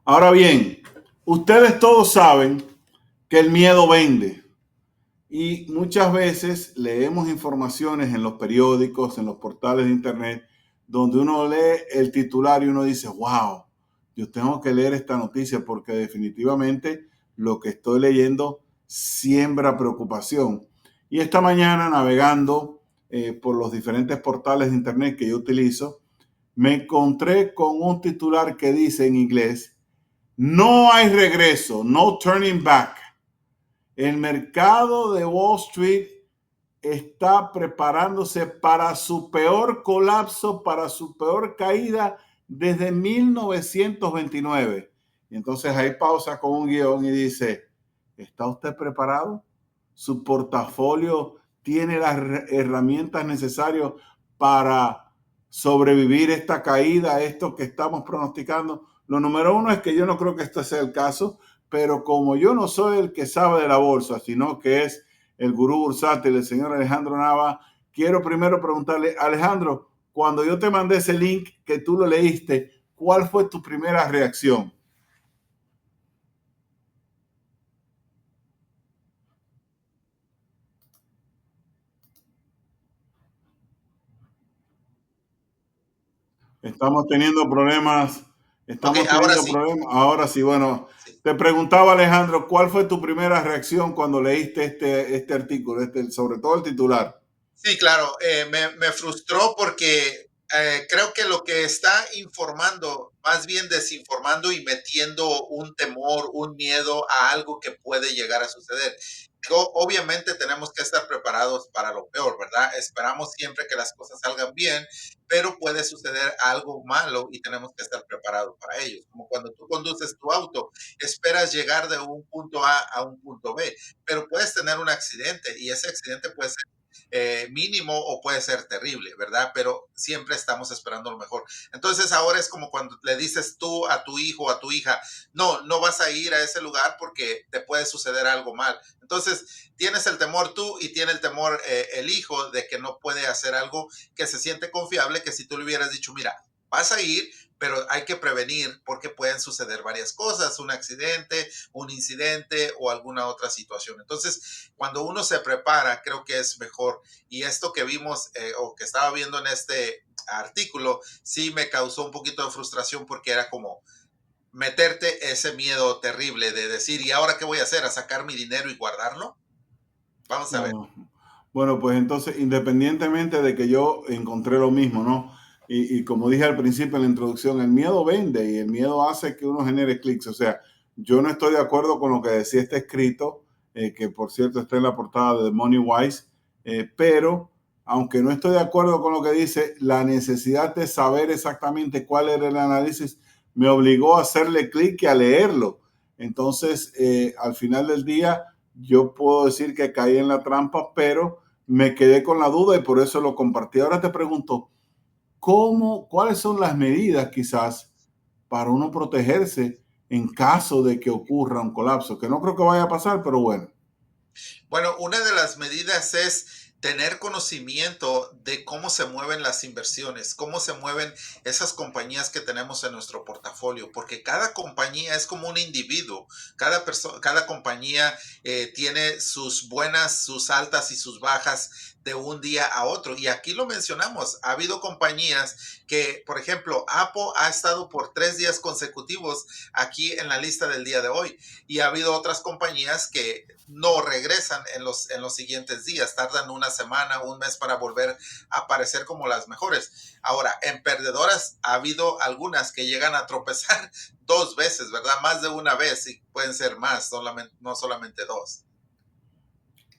Ahora bien, ustedes todos saben que el miedo vende y muchas veces leemos informaciones en los periódicos, en los portales de internet, donde uno lee el titular y uno dice, wow, yo tengo que leer esta noticia porque definitivamente lo que estoy leyendo siembra preocupación. Y esta mañana navegando por los diferentes portales de internet que yo utilizo, me encontré con un titular que dice en inglés, no hay regreso, no turning back. El mercado de Wall Street está preparándose para su peor colapso, para su peor caída desde 1929. Y entonces ahí pausa con un guión y dice, ¿está usted preparado? ¿Su portafolio tiene las herramientas necesarias para sobrevivir esta caída, esto que estamos pronosticando? Lo número uno es que yo no creo que este sea el caso, pero como yo no soy el que sabe de la bolsa, sino que es el gurú bursátil, el señor Alejandro Nava, quiero primero preguntarle, Alejandro, cuando yo te mandé ese link que tú lo leíste, ¿cuál fue tu primera reacción? Estamos teniendo problemas, Ok, estamos ahora teniendo sí. problemas. Ahora sí, bueno, Sí, te preguntaba Alejandro, ¿cuál fue tu primera reacción cuando leíste este artículo, sobre todo el titular? sí, claro. Me frustró porque creo que lo que está informando, más bien desinformando y metiendo un temor, un miedo a algo que puede llegar a suceder. Obviamente tenemos que estar preparados para lo peor, ¿verdad? Esperamos siempre que las cosas salgan bien, pero puede suceder algo malo y tenemos que estar preparados para ello. Como cuando tú conduces tu auto, esperas llegar de un punto A un punto B, pero puedes tener un accidente y ese accidente puede ser mínimo o puede ser terrible, ¿verdad? Pero siempre estamos esperando lo mejor. Entonces ahora es como cuando le dices tú a tu hijo o a tu hija, no, no vas a ir a ese lugar porque te puede suceder algo mal. Entonces tienes el temor tú y tiene el temor el hijo de que no puede hacer algo que se siente confiable, que si tú le hubieras dicho, mira, vas a ir, pero hay que prevenir porque pueden suceder varias cosas, un accidente, un incidente o alguna otra situación. Entonces, cuando uno se prepara, creo que es mejor. Y esto que vimos o que estaba viendo en este artículo, sí me causó un poquito de frustración porque era como meterte ese miedo terrible de decir, ¿y ahora qué voy a hacer? ¿A sacar mi dinero y guardarlo? Vamos a ver. Claro. Bueno, pues entonces, independientemente de que yo encontré lo mismo, ¿no? Y como dije al principio en la introducción, el miedo vende y el miedo hace que uno genere clics. O sea, yo no estoy de acuerdo con lo que decía este escrito, que por cierto está en la portada de Money Wise, pero aunque no estoy de acuerdo con lo que dice, la necesidad de saber exactamente cuál era el análisis me obligó a hacerle clic y a leerlo. Entonces, al final del día, yo puedo decir que caí en la trampa, pero me quedé con la duda y por eso lo compartí. Ahora te pregunto, ¿cuáles son las medidas quizás para uno protegerse en caso de que ocurra un colapso? Que no creo que vaya a pasar, pero bueno. Bueno, una de las medidas es tener conocimiento de cómo se mueven las inversiones, cómo se mueven esas compañías que tenemos en nuestro portafolio, porque cada compañía es como un individuo, cada compañía tiene sus buenas, sus altas y sus bajas de un día a otro. Y aquí lo mencionamos, ha habido compañías que, por ejemplo, Apple ha estado por 3 días consecutivos aquí en la lista del día de hoy y ha habido otras compañías que no regresan en los siguientes días, tardan una semana, un mes para volver a aparecer como las mejores. Ahora, en perdedoras ha habido algunas que llegan a tropezar 2 veces, ¿verdad? Más de una vez y pueden ser más, no solamente dos.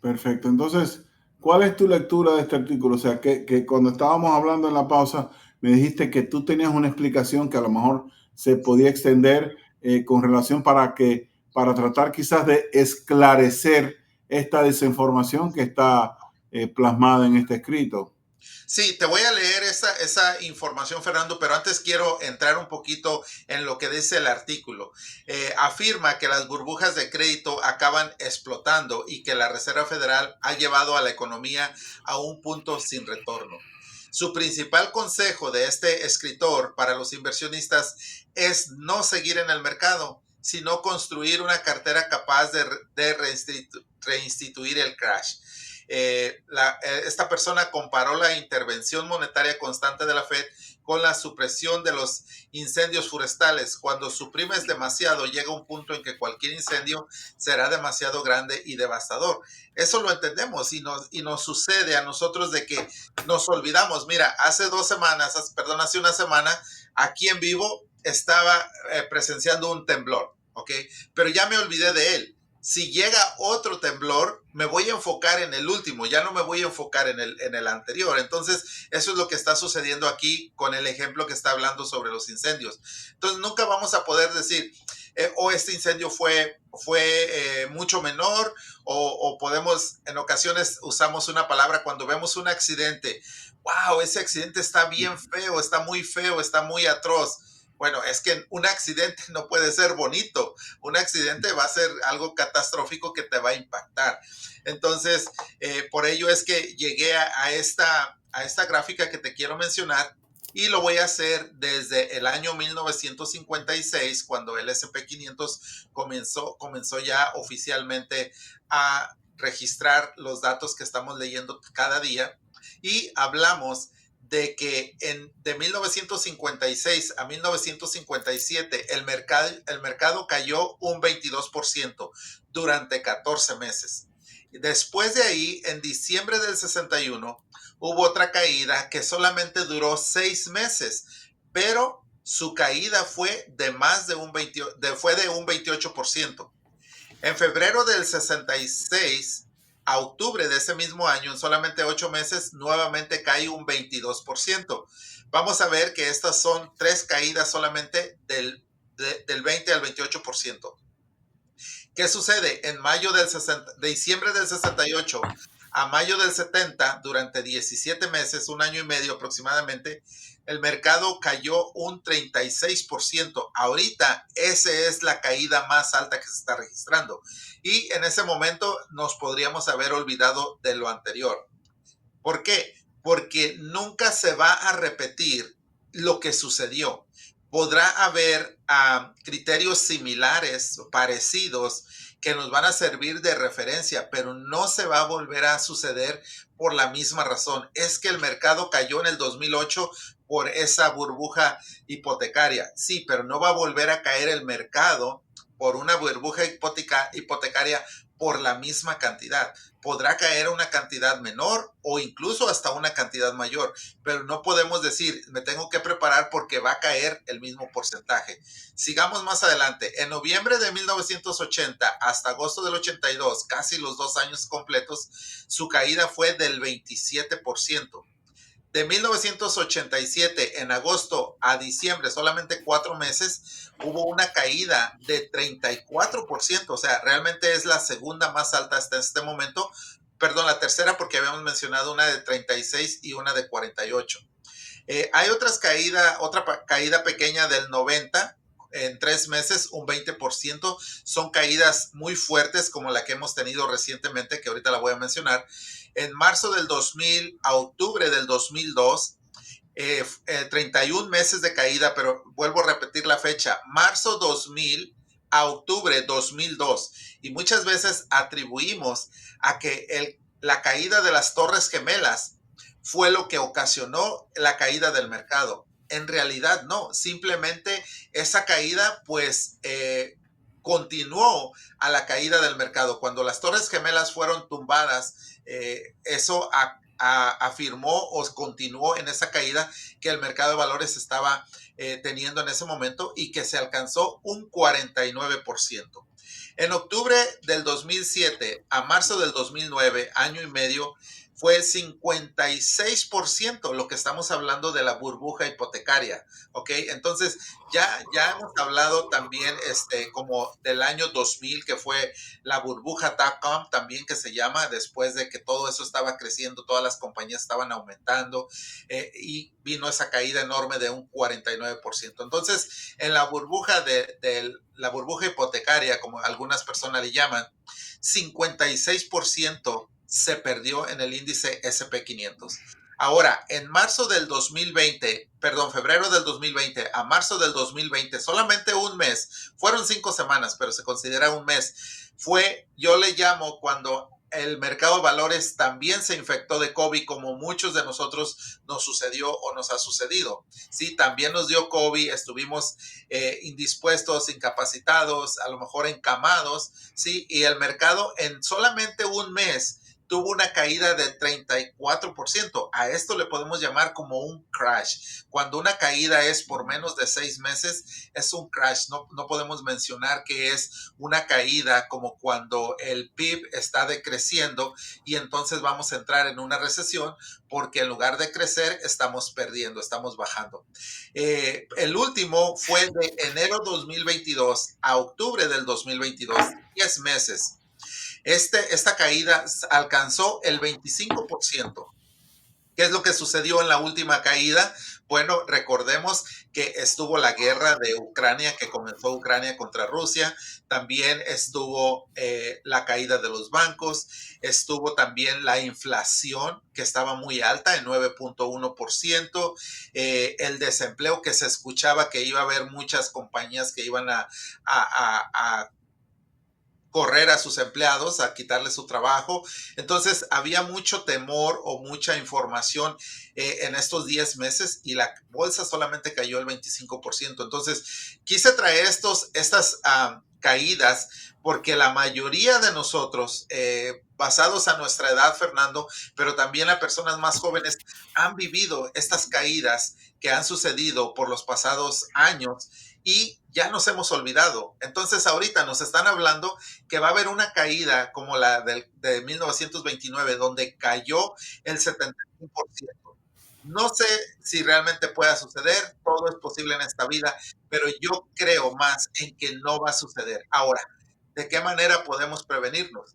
Perfecto. Entonces, ¿cuál es tu lectura de este artículo? O sea, que cuando estábamos hablando en la pausa, me dijiste que tú tenías una explicación que a lo mejor se podía extender con relación para tratar quizás de esclarecer esta desinformación que está plasmada en este escrito. Sí, te voy a leer esa información, Fernando, pero antes quiero entrar un poquito en lo que dice el artículo. Afirma que las burbujas de crédito acaban explotando y que la Reserva Federal ha llevado a la economía a un punto sin retorno. Su principal consejo de este escritor para los inversionistas es no seguir en el mercado, sino construir una cartera capaz de reinstituir el crash. Esta persona comparó la intervención monetaria constante de la Fed con la supresión de los incendios forestales. Cuando suprimes demasiado, llega un punto en que cualquier incendio será demasiado grande y devastador. Eso lo entendemos y nos sucede a nosotros de que nos olvidamos. Mira, hace una semana, aquí en vivo estaba presenciando un temblor, ¿ok? Pero ya me olvidé de él. Si llega otro temblor, me voy a enfocar en el último, ya no me voy a enfocar en el anterior. Entonces, eso es lo que está sucediendo aquí con el ejemplo que está hablando sobre los incendios. Entonces, nunca vamos a poder decir, este incendio fue mucho menor, o podemos, en ocasiones usamos una palabra cuando vemos un accidente. Wow, ese accidente está bien feo, está muy feo, está muy atroz. Bueno, es que un accidente no puede ser bonito. Un accidente va a ser algo catastrófico que te va a impactar. Entonces, por ello es que llegué a esta gráfica que te quiero mencionar, y lo voy a hacer desde el año 1956, cuando el S&P 500 comenzó ya oficialmente a registrar los datos que estamos leyendo cada día, y hablamos de que de 1956 a 1957 el mercado cayó un 22% durante 14 meses. Después de ahí, en diciembre del 61, hubo otra caída que solamente duró 6 meses, pero su caída fue de un 28%. En febrero del 66 a octubre de ese mismo año, en solamente 8 meses, nuevamente cae un 22%. Vamos a ver que estas son 3 caídas solamente del 20 al 28%. ¿Qué sucede? En de diciembre del 68 a mayo del 70, durante 17 meses, un año y medio aproximadamente, el mercado cayó un 36%. Ahorita, esa es la caída más alta que se está registrando. Y en ese momento nos podríamos haber olvidado de lo anterior. ¿Por qué? Porque nunca se va a repetir lo que sucedió. Podrá haber criterios similares, parecidos, que nos van a servir de referencia, pero no se va a volver a suceder por la misma razón. Es que el mercado cayó en el 2008 por esa burbuja hipotecaria. Sí, pero no va a volver a caer el mercado por una burbuja hipotecaria por la misma cantidad. Podrá caer una cantidad menor o incluso hasta una cantidad mayor, pero no podemos decir, me tengo que preparar porque va a caer el mismo porcentaje. Sigamos más adelante. En noviembre de 1980 hasta agosto del 82, casi los 2 años completos, su caída fue del 27%. De 1987, en agosto a diciembre, solamente 4 meses, hubo una caída de 34%. O sea, realmente es la segunda más alta hasta este momento. Perdón, la tercera, porque habíamos mencionado una de 36 y una de 48. Hay otra caída pequeña del 90 en 3 meses, un 20%. Son caídas muy fuertes como la que hemos tenido recientemente, que ahorita la voy a mencionar. En marzo del 2000 a octubre del 2002, 31 meses de caída, pero vuelvo a repetir la fecha, marzo 2000 a octubre 2002. Y muchas veces atribuimos a que la caída de las Torres Gemelas fue lo que ocasionó la caída del mercado. En realidad no, simplemente esa caída pues continuó a la caída del mercado. Cuando las Torres Gemelas fueron tumbadas, eso afirmó o continuó en esa caída que el mercado de valores estaba teniendo en ese momento, y que se alcanzó un 49%. En octubre del 2007 a marzo del 2009, año y medio, fue 56%, lo que estamos hablando de la burbuja hipotecaria, ¿ok? Entonces, ya hemos hablado también como del año 2000, que fue la burbuja .com, también que se llama, después de que todo eso estaba creciendo, todas las compañías estaban aumentando, y vino esa caída enorme de un 49%. Entonces, en la burbuja la burbuja hipotecaria, como algunas personas le llaman, 56% se perdió en el índice S&P 500. Ahora, en marzo del 2020, perdón, febrero del 2020 a marzo del 2020, solamente un mes, fueron 5 semanas, pero se considera un mes, yo le llamo cuando el mercado de valores también se infectó de COVID, como muchos de nosotros nos sucedió o nos ha sucedido. Sí, también nos dio COVID, estuvimos indispuestos, incapacitados, a lo mejor encamados, sí, y el mercado en solamente un mes tuvo una caída de 34%. A esto le podemos llamar como un crash. Cuando una caída es por menos de 6 meses, es un crash. No podemos mencionar que es una caída como cuando el PIB está decreciendo y entonces vamos a entrar en una recesión porque en lugar de crecer estamos perdiendo, estamos bajando. El último fue de enero 2022 a octubre del 2022, 10 meses. Esta caída alcanzó el 25%. ¿Qué es lo que sucedió en la última caída? Bueno, recordemos que estuvo la guerra de Ucrania, que comenzó Ucrania contra Rusia, también estuvo la caída de los bancos, estuvo también la inflación, que estaba muy alta, en 9.1%, el desempleo, que se escuchaba que iba a haber muchas compañías que iban a correr a sus empleados, a quitarles su trabajo. Entonces había mucho temor o mucha información en estos 10 meses y la bolsa solamente cayó el 25%. Entonces quise traer estas caídas porque la mayoría de nosotros, basados a nuestra edad, Fernando, pero también a personas más jóvenes, han vivido estas caídas que han sucedido por los pasados años y ya nos hemos olvidado. Entonces ahorita nos están hablando que va a haber una caída como la de 1929, donde cayó el 75%. No sé si realmente pueda suceder, todo es posible en esta vida, pero yo creo más en que no va a suceder. Ahora, ¿de qué manera podemos prevenirnos?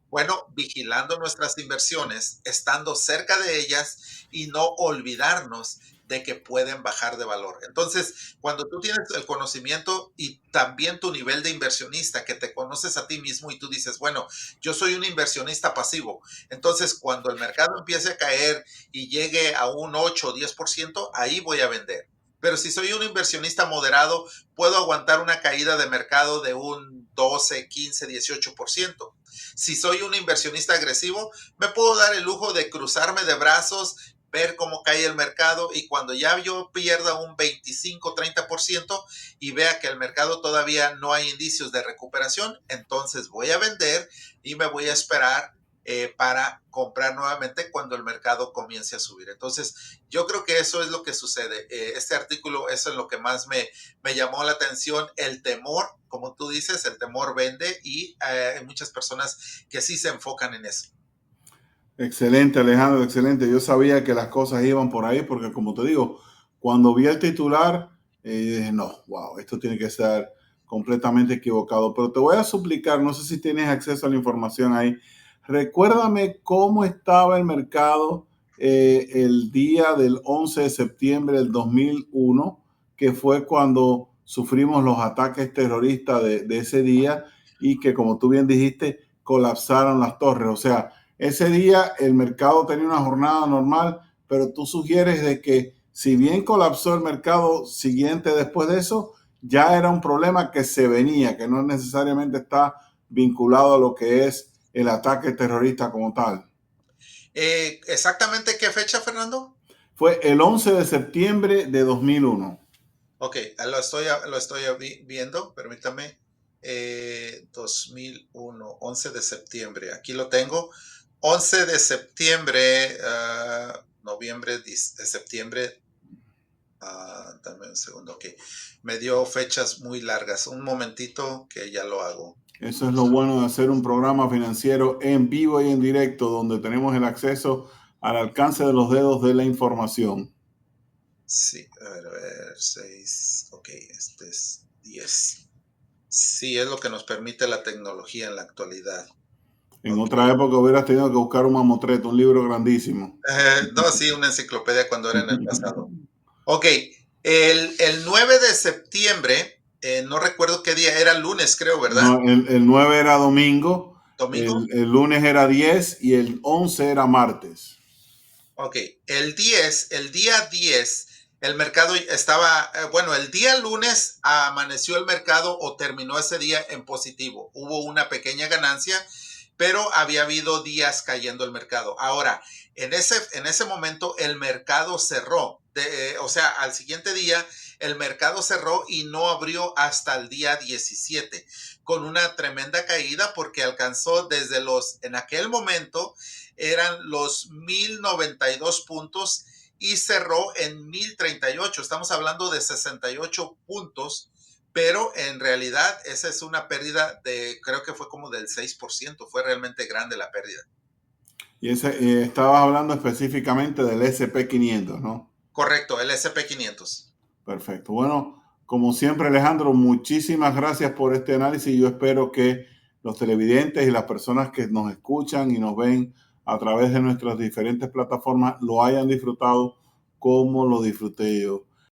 Bueno, vigilando nuestras inversiones, estando cerca de ellas y no olvidarnos de que pueden bajar de valor. Entonces, cuando tú tienes el conocimiento y también tu nivel de inversionista, que te conoces a ti mismo y tú dices, bueno, yo soy un inversionista pasivo. Entonces, cuando el mercado empiece a caer y llegue a un 8 o 10%, ahí voy a vender. Pero si soy un inversionista moderado, puedo aguantar una caída de mercado de un 12, 15, 18%. Si soy un inversionista agresivo, me puedo dar el lujo de cruzarme de brazos, ver cómo cae el mercado y cuando ya yo pierda un 25-30% y vea que el mercado todavía no hay indicios de recuperación, entonces voy a vender y me voy a esperar para comprar nuevamente cuando el mercado comience a subir. Entonces, yo creo que eso es lo que sucede. Este artículo, eso es lo que más me llamó la atención, el temor, como tú dices, el temor vende y hay muchas personas que sí se enfocan en eso. Excelente, Alejandro, excelente. Yo sabía que las cosas iban por ahí porque, como te digo, cuando vi el titular, dije, no, wow, esto tiene que ser completamente equivocado. Pero te voy a suplicar, no sé si tienes acceso a la información ahí. Recuérdame cómo estaba el mercado el día del 11 de septiembre del 2001, que fue cuando sufrimos los ataques terroristas de ese día y que, como tú bien dijiste, colapsaron las torres. O sea, ese día el mercado tenía una jornada normal, pero tú sugieres de que si bien colapsó el mercado siguiente después de eso, ya era un problema que se venía, que no necesariamente está vinculado a lo que es el ataque terrorista como tal. ¿Exactamente qué fecha, Fernando? Fue el 11 de septiembre de 2001. Ok, lo estoy viendo, permítame. 2001, 11 de septiembre, aquí lo tengo. 11 de septiembre, noviembre, de septiembre. Dame un segundo, ok. Me dio fechas muy largas. Un momentito que ya lo hago. Eso es lo bueno de hacer un programa financiero en vivo y en directo, donde tenemos el acceso al alcance de los dedos de la información. Sí, a ver, 6, ok, este es 10. Sí, es lo que nos permite la tecnología en la actualidad. En otra época hubieras tenido que buscar un mamotreto, un libro grandísimo. No, sí, una enciclopedia cuando era en el pasado. Ok, el 9 de septiembre, no recuerdo qué día, era lunes, creo, ¿verdad? No, el 9 era domingo, ¿Domingo? el lunes era 10 y el 11 era martes. Ok, el día 10, el mercado estaba, bueno, el día lunes amaneció el mercado o terminó ese día en positivo. Hubo una pequeña ganancia, pero había habido días cayendo el mercado. Ahora, en ese momento el mercado cerró. O sea, al siguiente día el mercado cerró y no abrió hasta el día 17, con una tremenda caída porque alcanzó en aquel momento eran los 1092 puntos y cerró en 1038. Estamos hablando de 68 puntos, pero en realidad esa es una pérdida de, creo que fue como del 6%. Fue realmente grande la pérdida. Y estabas hablando específicamente del SP 500, ¿no? Correcto, el SP 500. Perfecto. Bueno, como siempre, Alejandro, muchísimas gracias por este análisis. Yo espero que los televidentes y las personas que nos escuchan y nos ven a través de nuestras diferentes plataformas lo hayan disfrutado como lo disfruté yo.